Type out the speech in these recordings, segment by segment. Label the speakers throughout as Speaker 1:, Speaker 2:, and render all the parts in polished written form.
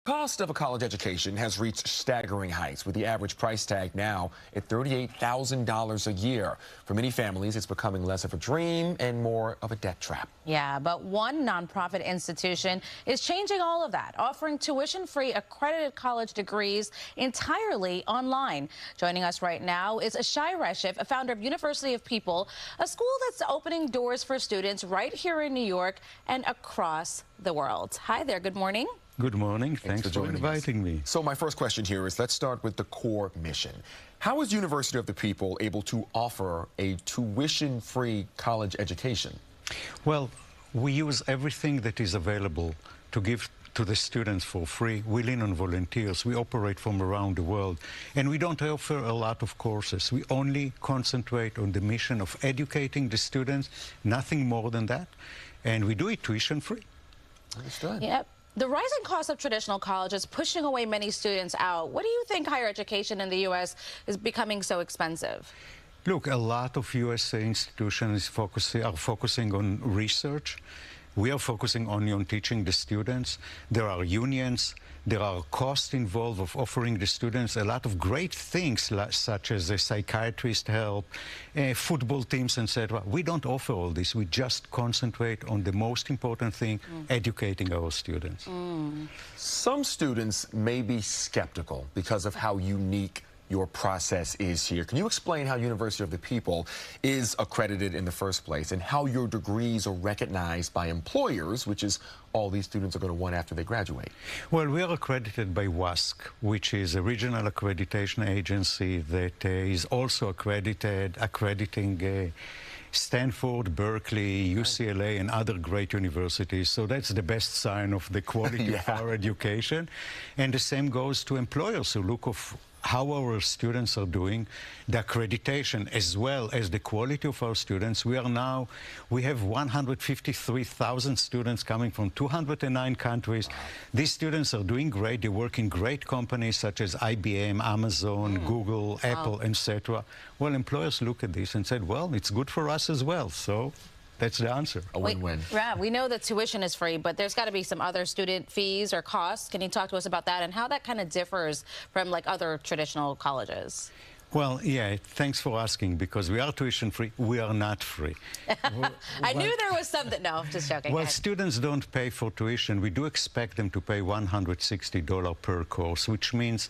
Speaker 1: Cost of a college education has reached staggering heights, with the average price tag now at $38,000 a year. For many families, it's becoming less of a dream and more of a debt trap.
Speaker 2: Yeah, but one nonprofit institution is changing all of that, offering tuition-free accredited college degrees entirely online. Joining us right now is Shai Reshif, a founder of University of People, a school that's opening doors for students right here in New York and across the world. Hi there, good morning.
Speaker 3: Good morning. Thanks for inviting me.
Speaker 1: So my first question here is, let's start with the core mission. How is University of the People able to offer a tuition-free college education?
Speaker 3: Well, we use everything that is available to give to the students for free. We lean on volunteers. We operate from around the world. And we don't offer a lot of courses. We only concentrate on the mission of educating the students, nothing more than that. And we do it tuition-free.
Speaker 1: Understood.
Speaker 2: Yep. The rising cost of traditional college is pushing away many students out. What do you think higher education in the U.S. is becoming so expensive?
Speaker 3: Look, a lot of USA institutions are focusing on research. We are focusing only on teaching the students. There are unions. There are costs involved of offering the students a lot of great things, such as a psychiatrist help, football teams, etc. We don't offer all this. We just concentrate on the most important thing, educating our students.
Speaker 1: Some students may be skeptical because of how unique your process is here. Can you explain how University of the People is accredited in the first place and how your degrees are recognized by employers, which is all these students are going to want after they graduate?
Speaker 3: Well, we are accredited by WASC, which is a regional accreditation agency that is also accrediting Stanford, Berkeley, UCLA, and other great universities. So that's the best sign of the quality of our education. And the same goes to employers who look of how our students are doing, the accreditation as well as the quality of our students. We have 153,000 students coming from 209 countries. Wow. These students are doing great. They work in great companies such as IBM, Amazon, Google, Apple, etc. Well, employers look at this and said, well, it's good for us as well. So that's the answer.
Speaker 1: A win-win.
Speaker 2: Yeah, we know that tuition is free, but there's got to be some other student fees or costs. Can you talk to us about that and how that kind of differs from like other traditional colleges?
Speaker 3: Well, yeah, thanks for asking, because we are tuition-free. We are not free.
Speaker 2: I knew there was something. No, just joking.
Speaker 3: Well, students don't pay for tuition. We do expect them to pay $160 per course, which means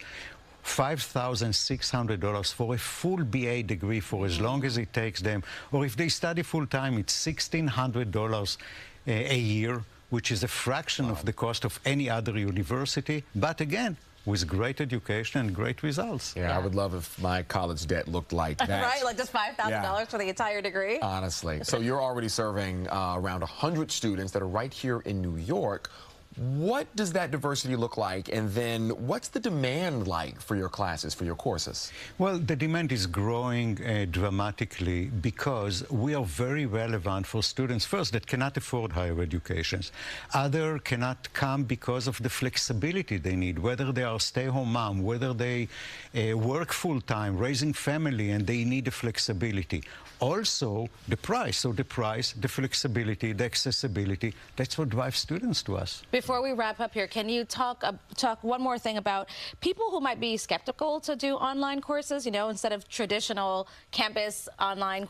Speaker 3: $5,600 for a full BA degree for as long as it takes them. Or if they study full-time, it's $1,600 a year, which is a fraction of the cost of any other university. But again, with great education and great results.
Speaker 1: Yeah, I would love if my college debt looked like that.
Speaker 2: Right, like just $5,000 for the entire degree?
Speaker 1: Honestly. So you're already serving around 100 students that are right here in New York. What does that diversity look like? And then what's the demand like for your classes, for your courses?
Speaker 3: Well, the demand is growing dramatically because we are very relevant for students, first, that cannot afford higher educations. Others cannot come because of the flexibility they need, whether they are stay-home mom, whether they work full-time, raising family, and they need the flexibility. Also, the price. So the price, the flexibility, the accessibility, that's what drives students to us.
Speaker 2: Before we wrap up here, can you talk one more thing about people who might be skeptical to do online courses, you know, instead of traditional campus online,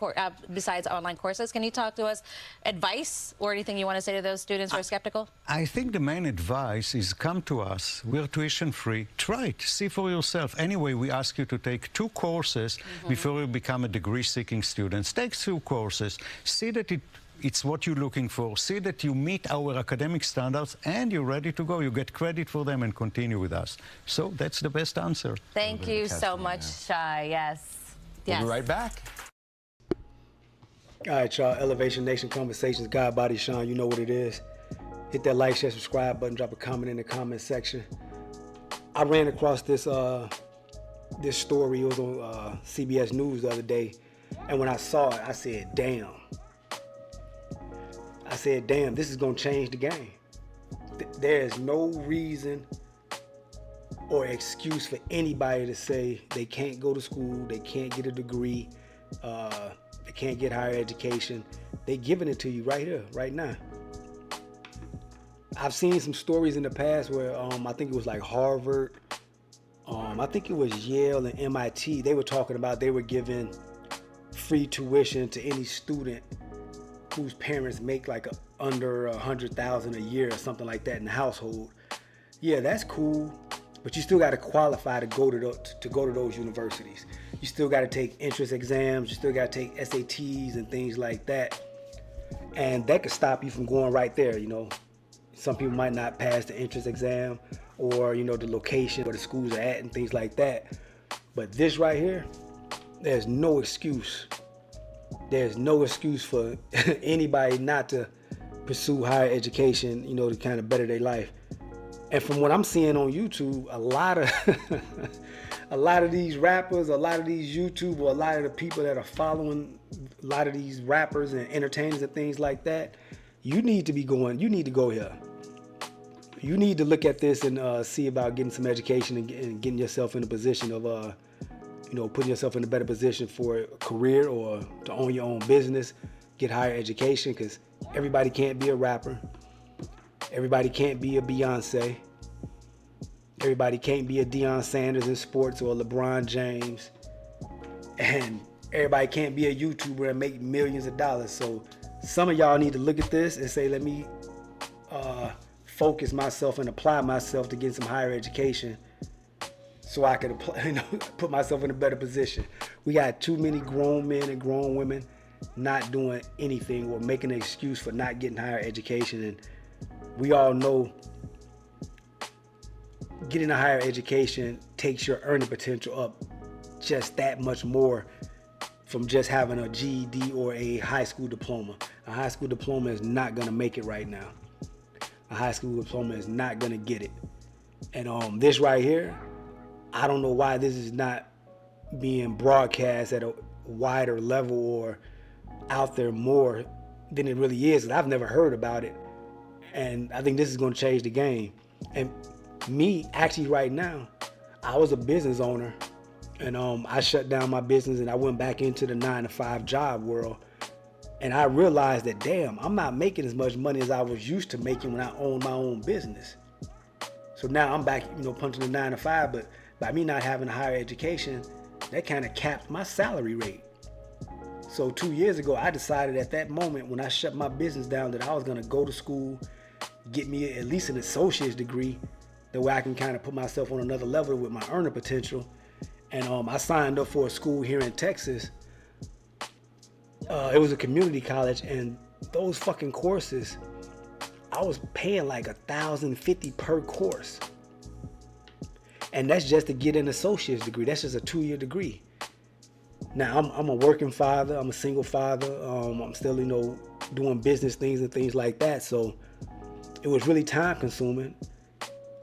Speaker 2: besides online courses? Can you talk to us, advice or anything you want to say to those students who are skeptical?
Speaker 3: I think the main advice is come to us. We're tuition free. Try it. See for yourself. Anyway, we ask you to take 2 courses before you become a degree-seeking student. Take 2 courses. See that it's what you're looking for. See that you meet our academic standards and you're ready to go. You get credit for them and continue with us. So that's the best answer.
Speaker 2: Thank you so much, Shai. Yes.
Speaker 1: We'll be right back.
Speaker 4: All right, y'all. Elevation Nation Conversations, God Body Sean, you know what it is. Hit that like, share, subscribe button, drop a comment in the comment section. I ran across this this story. It was on CBS News the other day. And when I saw it, I said, damn. I said, damn, this is going to change the game. There is no reason or excuse for anybody to say they can't go to school, they can't get a degree, they can't get higher education. They're giving it to you right here, right now. I've seen some stories in the past where I think it was like Harvard, I think it was Yale and MIT. They were talking about they were giving free tuition to any student whose parents make like under $100,000 a year or something like that in the household. Yeah, that's cool, but you still got to qualify to go to those universities. You still got to take entrance exams. You still got to take SATs and things like that, and that could stop you from going right there. You know, some people might not pass the entrance exam, or you know, the location where the schools are at and things like that. But this right here, there's no excuse. There's no excuse for anybody not to pursue higher education, you know, to kind of better their life. And from what I'm seeing on YouTube, a lot of these rappers, a lot of these YouTubers, a lot of the people that are following a lot of these rappers and entertainers and things like that, you need to go here. You need to look at this and see about getting some education and getting yourself in a position of, you know, putting yourself in a better position for a career or to own your own business, get higher education, because everybody can't be a rapper. Everybody can't be a Beyonce. Everybody can't be a Deion Sanders in sports or LeBron James. And everybody can't be a YouTuber and make millions of dollars. So some of y'all need to look at this and say, let me focus myself and apply myself to get some higher education so I can apply, you know, put myself in a better position. We got too many grown men and grown women not doing anything or making an excuse for not getting higher education. And we all know getting a higher education takes your earning potential up just that much more from just having a GED or a high school diploma. A high school diploma is not gonna make it right now. A high school diploma is not gonna get it. And this right here, I don't know why this is not being broadcast at a wider level or out there more than it really is. I've never heard about it. And I think this is gonna change the game. And me, actually right now, I was a business owner and I shut down my business and I went back into the 9-to-5 job world. And I realized that, damn, I'm not making as much money as I was used to making when I owned my own business. So now I'm back, you know, punching the 9-to-5, but by me not having a higher education, that kind of capped my salary rate. So 2 years ago, I decided at that moment when I shut my business down that I was gonna go to school, get me at least an associate's degree, that way I can kind of put myself on another level with my earning potential. And I signed up for a school here in Texas. It was a community college, and those fucking courses, I was paying like $1,050 per course. And that's just to get an associate's degree. That's just a 2-year degree. Now, I'm a working father. I'm a single father. I'm still, you know, doing business things and things like that. So it was really time consuming.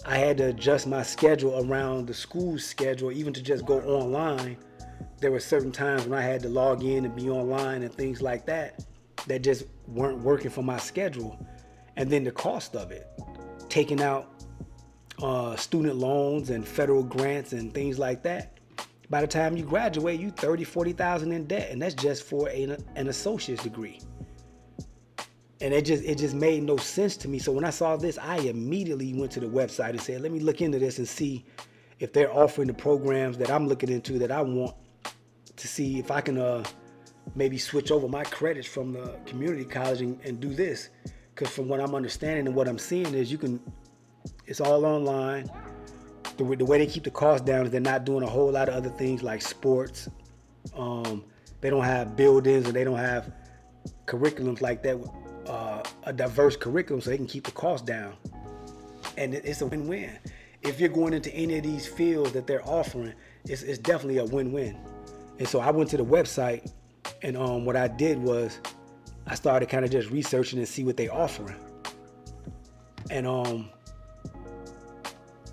Speaker 4: I had to adjust my schedule around the school's schedule, even to just go online. There were certain times when I had to log in and be online and things like that that just weren't working for my schedule. And then the cost of it, taking out student loans and federal grants and things like that. By the time you graduate, you $30,000-$40,000 in debt, and that's just for an associate's degree. And it just made no sense to me. So when I saw this, I immediately went to the website and said, let me look into this and see if they're offering the programs that I'm looking into that I want, to see if I can maybe switch over my credits from the community college and do this. Because from what I'm understanding and what I'm seeing is it's all online. The way they keep the cost down is they're not doing a whole lot of other things like sports. They don't have buildings and they don't have curriculums like that, a diverse curriculum, so they can keep the cost down. And it's a win-win. If you're going into any of these fields that they're offering, it's definitely a win-win. And so I went to the website, and what I did was I started kind of just researching and see what they're offering. And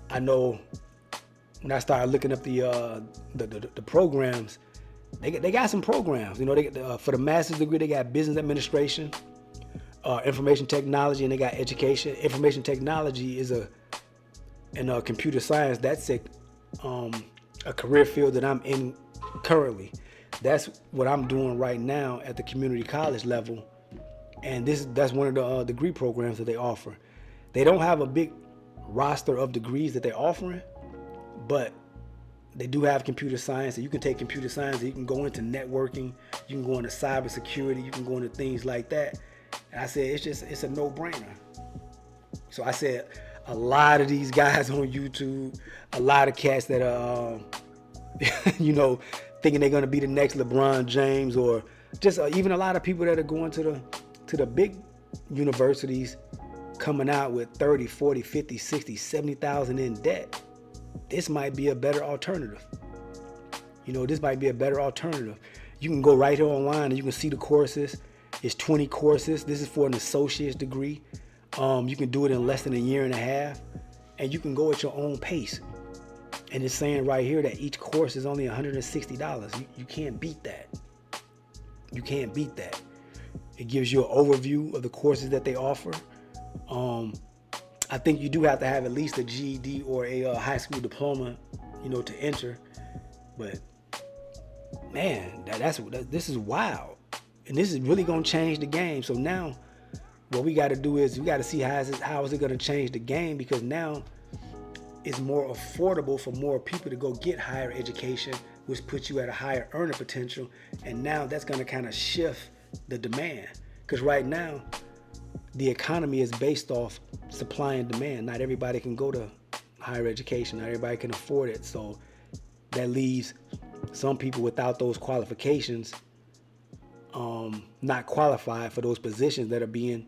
Speaker 4: I know when I started looking up the programs, they got some programs. You know, for the master's degree, they got business administration, information technology, and they got education. Information technology is and computer science. That's a career field that I'm in currently. That's what I'm doing right now at the community college level, and that's one of the degree programs that they offer. They don't have a big roster of degrees that they're offering, but they do have computer science, and you can take computer science and you can go into networking, you can go into cybersecurity, you can go into things like that. And I said, it's a no-brainer. So I said, a lot of these guys on YouTube, a lot of cats that are, thinking they're going to be the next LeBron James, or just even a lot of people that are going to the big universities, coming out with 30, 40, 50, 60, 70,000 in debt. This might be a better alternative. This might be a better alternative. You can go right here online and you can see the courses. It's 20 courses. This is for an associate's degree. You can do it in less than a year and a half, and you can go at your own pace. And it's saying right here that each course is only $160. You can't beat that. You can't beat that. It gives you an overview of the courses that they offer. I think you do have to have at least a GED or a high school diploma, to enter. But man, this is wild, and this is really gonna change the game. So now, what we got to do is we got to see how is it gonna change the game, because now it's more affordable for more people to go get higher education, which puts you at a higher earning potential, and now that's gonna kind of shift the demand, because right now the economy is based off supply and demand. Not everybody can go to higher education. Not everybody can afford it. So that leaves some people without those qualifications not qualified for those positions that are being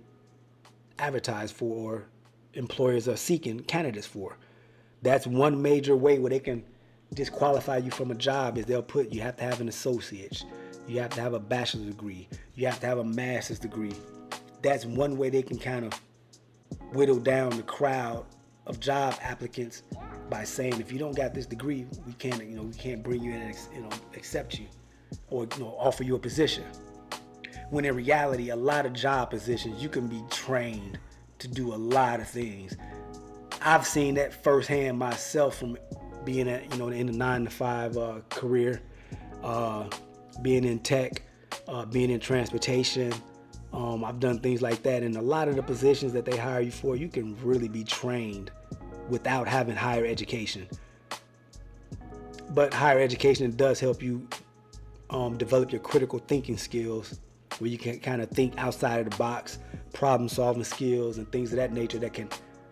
Speaker 4: advertised for, or employers are seeking candidates for. That's one major way where they can disqualify you from a job, is they'll put, you have to have an associate's, you have to have a bachelor's degree, you have to have a master's degree. That's one way they can kind of whittle down the crowd of job applicants, by saying, if you don't got this degree, we can't bring you in and accept you, or offer you a position. When in reality, a lot of job positions, you can be trained to do a lot of things. I've seen that firsthand myself, from being in the 9-to-5 career, being in tech, being in transportation. I've done things like that, and a lot of the positions that they hire you for, you can really be trained without having higher education. But higher education does help you develop your critical thinking skills, where you can kind of think outside of the box, problem solving skills and things of that nature that can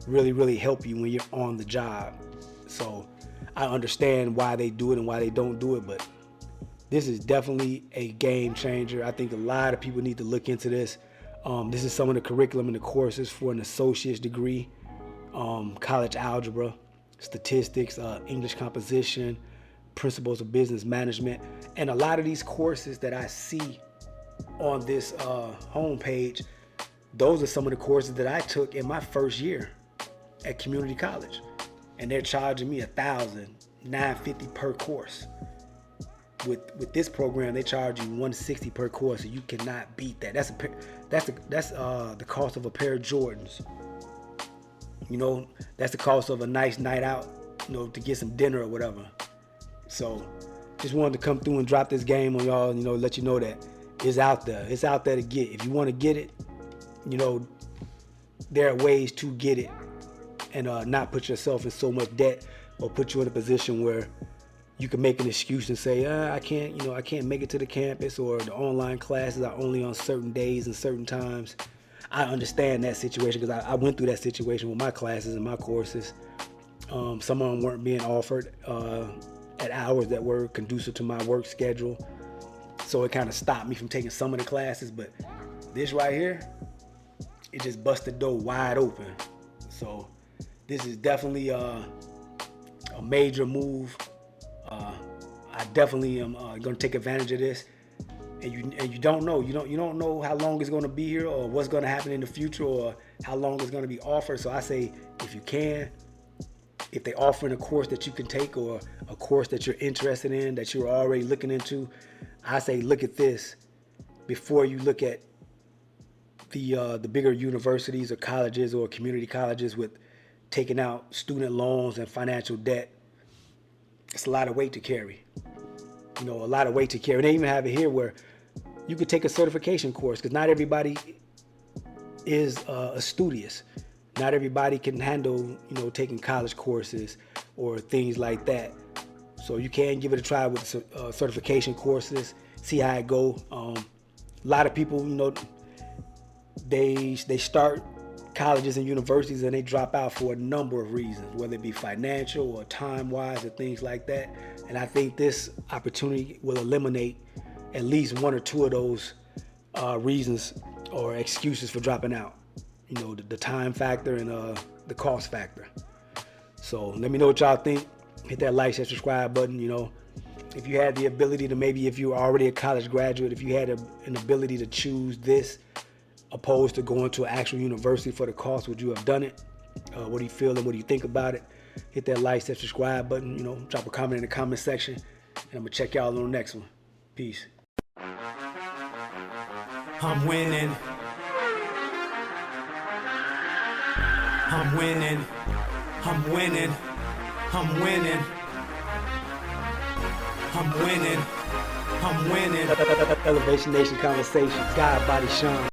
Speaker 4: really, really help you when you're on the job. So I understand why they do it and why they don't do it, but this is definitely a game changer. I think a lot of people need to look into this. This is some of the curriculum and the courses for an associate's degree: college algebra, statistics, English composition, principles of business management. And a lot of these courses that I see on this homepage, those are some of the courses that I took in my first year at community college. And they're charging me $1,950 per course. With this program, they charge you $160 per course, so you cannot beat that. That's the cost of a pair of Jordans. That's the cost of a nice night out, to get some dinner or whatever. So just wanted to come through and drop this game on y'all, let you know that it's out there. It's out there to get. If you want to get it, there are ways to get it, and not put yourself in so much debt, or put you in a position where you can make an excuse and say, I can't make it to the campus, or the online classes are only on certain days and certain times. I understand that situation, because I went through that situation with my classes and my courses. Some of them weren't being offered at hours that were conducive to my work schedule. So it kind of stopped me from taking some of the classes. But this right here, it just busted the door wide open. So this is definitely a major move. I definitely am going to take advantage of this. And you don't know. You don't know how long it's going to be here, or what's going to happen in the future, or how long it's going to be offered. So I say, if you can, if they're offering a course that you can take, or a course that you're interested in, that you're already looking into, I say look at this before you look at the bigger universities or colleges or community colleges with taking out student loans and financial debt. It's a lot of weight to carry. A lot of weight to carry. And they even have it here where you could take a certification course, because not everybody is a studious. Not everybody can handle, taking college courses or things like that. So you can give it a try with certification courses, see how it go. A lot of people, they start colleges and universities and they drop out for a number of reasons, whether it be financial or time-wise or things like that. And I think this opportunity will eliminate at least one or two of those reasons or excuses for dropping out. The time factor and the cost factor. So let me know what y'all think. Hit that like, share, subscribe button. If you had the ability to, maybe if you were already a college graduate, if you had an ability to choose this opposed to going to an actual university for the cost, would you have done it? What do you feel and what do you think about it? Hit that like, share, subscribe button. Drop a comment in the comment section, and I'm gonna check y'all on the next one. Peace.
Speaker 5: I'm winning. I'm winning. I'm winning. I'm winning. I'm winning. I'm winning.
Speaker 4: Elevation Nation Conversations. God, Body, Sean.